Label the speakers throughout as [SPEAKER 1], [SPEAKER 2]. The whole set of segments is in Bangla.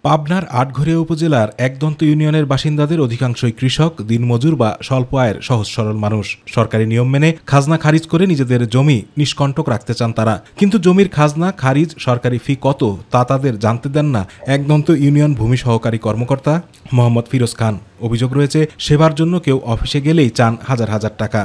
[SPEAKER 1] পাবনার আটঘরিয়া উপজেলার একদন্ত ইউনিয়নের বাসিন্দাদের অধিকাংশই কৃষক, দিনমজুর বা স্বল্প আয়ের সহজ সরল মানুষ। সরকারি নিয়ম মেনে খাজনা খারিজ করে নিজেদের জমি নিষ্কণ্টক রাখতে চান তারা, কিন্তু জমির খাজনা খারিজ, সরকারি ফি কত তা তাদের জানতে দেন না একদন্ত ইউনিয়ন ভূমি সহকারী কর্মকর্তা মোহাম্মদ ফিরোজ খান। অভিযোগ রয়েছে, সেবার জন্য কেউ অফিসে গেলেই চান হাজার হাজার টাকা।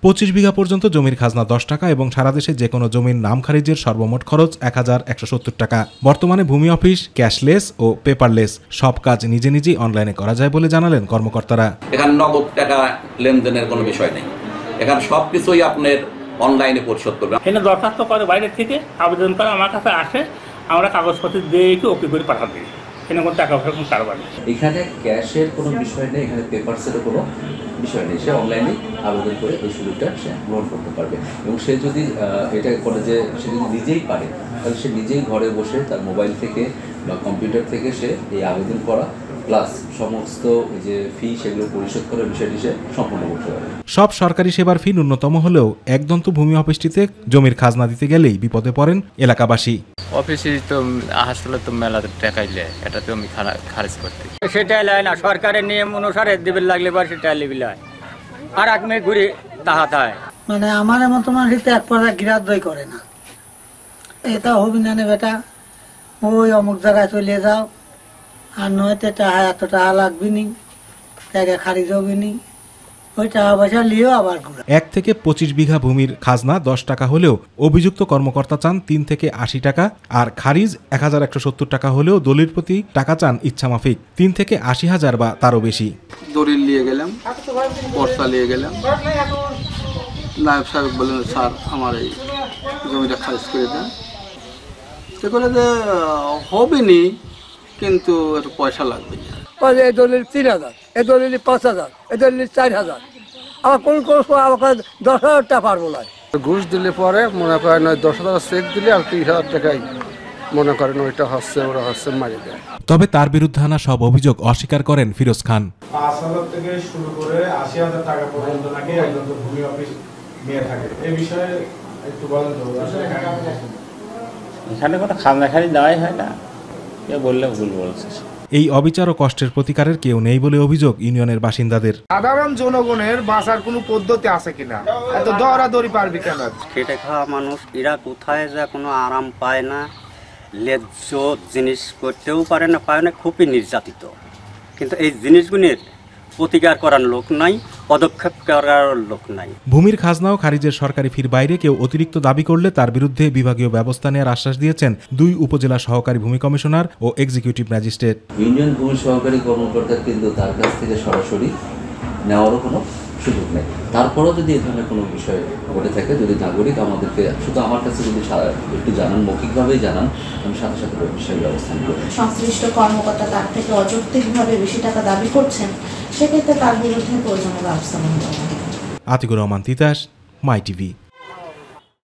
[SPEAKER 1] 25 বিঘা পর্যন্ত জমির খাজনা 10 টাকা এবং সারা দেশে যে কোনো জমির নাম খারিজের সর্বমোট খরচ 1170 টাকা। বর্তমানে ভূমি অফিস ক্যাশলেস ও পেপারলেস, সব কাজ নিজে নিজেই অনলাইনে করা যায় বলে জানালেন কর্মকর্তারা।
[SPEAKER 2] এখানে নগদ টাকা লেনদেনের কোনো বিষয় নেই, এখানে সবকিছুই আপনার অনলাইনে পরিশোধ করবেন।
[SPEAKER 3] এখানে দরখাস্ত করে বাইরে থেকে আবেদন করে আমার কাছে আসে, আমরা কাগজপত্র দিয়ে ওকে করে পাঠাতে দিই।
[SPEAKER 4] এখানে ক্যাশের কোনো বিষয় নেই, এখানে পেপারসেরও কোনো বিষয় নেই। সে অনলাইনে আবেদন করে এই সুযোগটা সে গ্রহণ করতে পারবে এবং সে যদি এটা করে যে সে যদি নিজেই পারে, তাহলে সে নিজেই ঘরে বসে তার মোবাইল থেকে বা কম্পিউটার থেকে সে এই আবেদন করা প্লাস সমস্ত যে ফি সেগুলো পরিশোধ করার বিষয়টি সে সম্পূর্ণ করতে পারে।
[SPEAKER 1] সব সরকারি সেবার ফি ন্যূনতম হলেও একদন্ত ভূমি অফিসটিতে জমির খাজনা দিতে গেলেই বিপদে পড়েন এলাকাবাসী।
[SPEAKER 5] অফিসে তো আসলে তো মেলা টাকাইলে এটা তো আমি খারিজ করতে,
[SPEAKER 3] সেটাই লাই না, সরকারের নিয়ম অনুসারে দিবেন লাগলে বা সেটা লিবিল হয় আর এক মেয়ে ঘুরে তাহাত হয়।
[SPEAKER 6] মানে আমার মতো মানুষ এক পয়সা গ্রাহ্যই করে না, এটা হবি না বেটা, ওই অমুক জায়গায় চলে যাও, আর নয়তো টাকা এত টাকা লাগবে নি, টাকা খারিজ হবে নি, ওই টাকা পয়সা নিয়েও আবার
[SPEAKER 1] 1 থেকে 25 বিঘা ভূমির খাজনা 10 টাকা হলেও অভিযুক্ত কর্মকর্তা চান 3 থেকে 80 টাকা, আর খারিজ 1170 টাকা হলেও দলিল প্রতি টাকা চান ইচ্ছামাফিক 3 থেকে 80,000 বা তারও বেশি।
[SPEAKER 7] দলিল নিয়ে গেলাম, পর্চা নিয়ে গেলাম, নায়েব সাহেব বললেন স্যার আমার এই জমিটা খারিজ করে দেন। সে করে যে হবে নি, কিন্তু একটু পয়সা লাগবে না।
[SPEAKER 6] এই দলিল 3,000, এই দলিল 5,000, এই দলিল 4,000, আবার কোন কোন আমাকে 10,000 টাকা পারবো না।
[SPEAKER 7] ঘুষ দিলে পরে মনে করেন 10,000 চেক দিলে আর 30,000 টাকাই মনে করেন ওইটা হচ্ছে ওরা হচ্ছে মারি দেয়।
[SPEAKER 1] তবে তার বিরুদ্ধে আনা সব অভিযোগ অস্বীকার করেন ফিরোজ খান।
[SPEAKER 8] 5,000 থেকে শুরু করে 80,000 টাকা পর্যন্ত নাকি একদম ভূমি অফিস নিয়ে থাকে। এই বিষয়ে একটু বলেন তো।
[SPEAKER 3] এখানে কোনো খাজনা খারিজ দেওয়াই হয় না, কেউ বললে ভুল বলছে।
[SPEAKER 1] এই অবিচার ও কষ্টের প্রতিকারের কেউ নেই বলে অভিযোগ ইউনিয়নের বাসিন্দাদের।
[SPEAKER 8] সাধারণ জনগণের বাঁচার কোনো পদ্ধতি আছে কিনা, এত দৌড়াদৌড়ি পারবি কেন?
[SPEAKER 9] খেটে খাওয়া মানুষ এরা কোথায় যা কোনো আরাম পায় না, ন্যায্য জিনিস করতেও পারে না, পায় না, খুবই নির্যাতিত। কিন্তু এই জিনিসগুলির প্রতিকার করার লোক নাই, পদক্ষেপ করার লোক নাই।
[SPEAKER 1] ভূমির খাজনা ও খারিজের সরকারি ফির বাইরে কেউ অতিরিক্ত দাবি করলে তার বিরুদ্ধে বিভাগীয় ব্যবস্থা নেওয়ার আশ্বাস দিয়েছেন 2 উপজেলা সহকারী ভূমি কমিশনার ও এক্সিকিউটিভ ম্যাজিস্ট্রেট।
[SPEAKER 4] ইউনিয়ন ভূমি সহকারী কর্মকর্তা কিন্তু তার কাছ থেকে সরাসরি নেওয়ারও কোনো সুযোগ নেই। তারপরেও যদি এ ধরনের কোনো বিষয় ঘটে থাকে, যদি নাগরিক আমাদেরকে শুধু আমার কাছে যদি একটু জানান, মৌখিকভাবেই জানান, আমি সাথে সাথে বিষয় ব্যবস্থা নেব।
[SPEAKER 10] সংশ্লিষ্ট কর্মকর্তা তার থেকে অযৌক্তিকভাবে বেশি টাকা দাবি করছেন, সেক্ষেত্রে তার বিরুদ্ধে প্রয়োজনীয় ব্যবস্থা নেওয়া হবে।
[SPEAKER 1] আতিকুর রহমান তিতাস, মাই টিভি।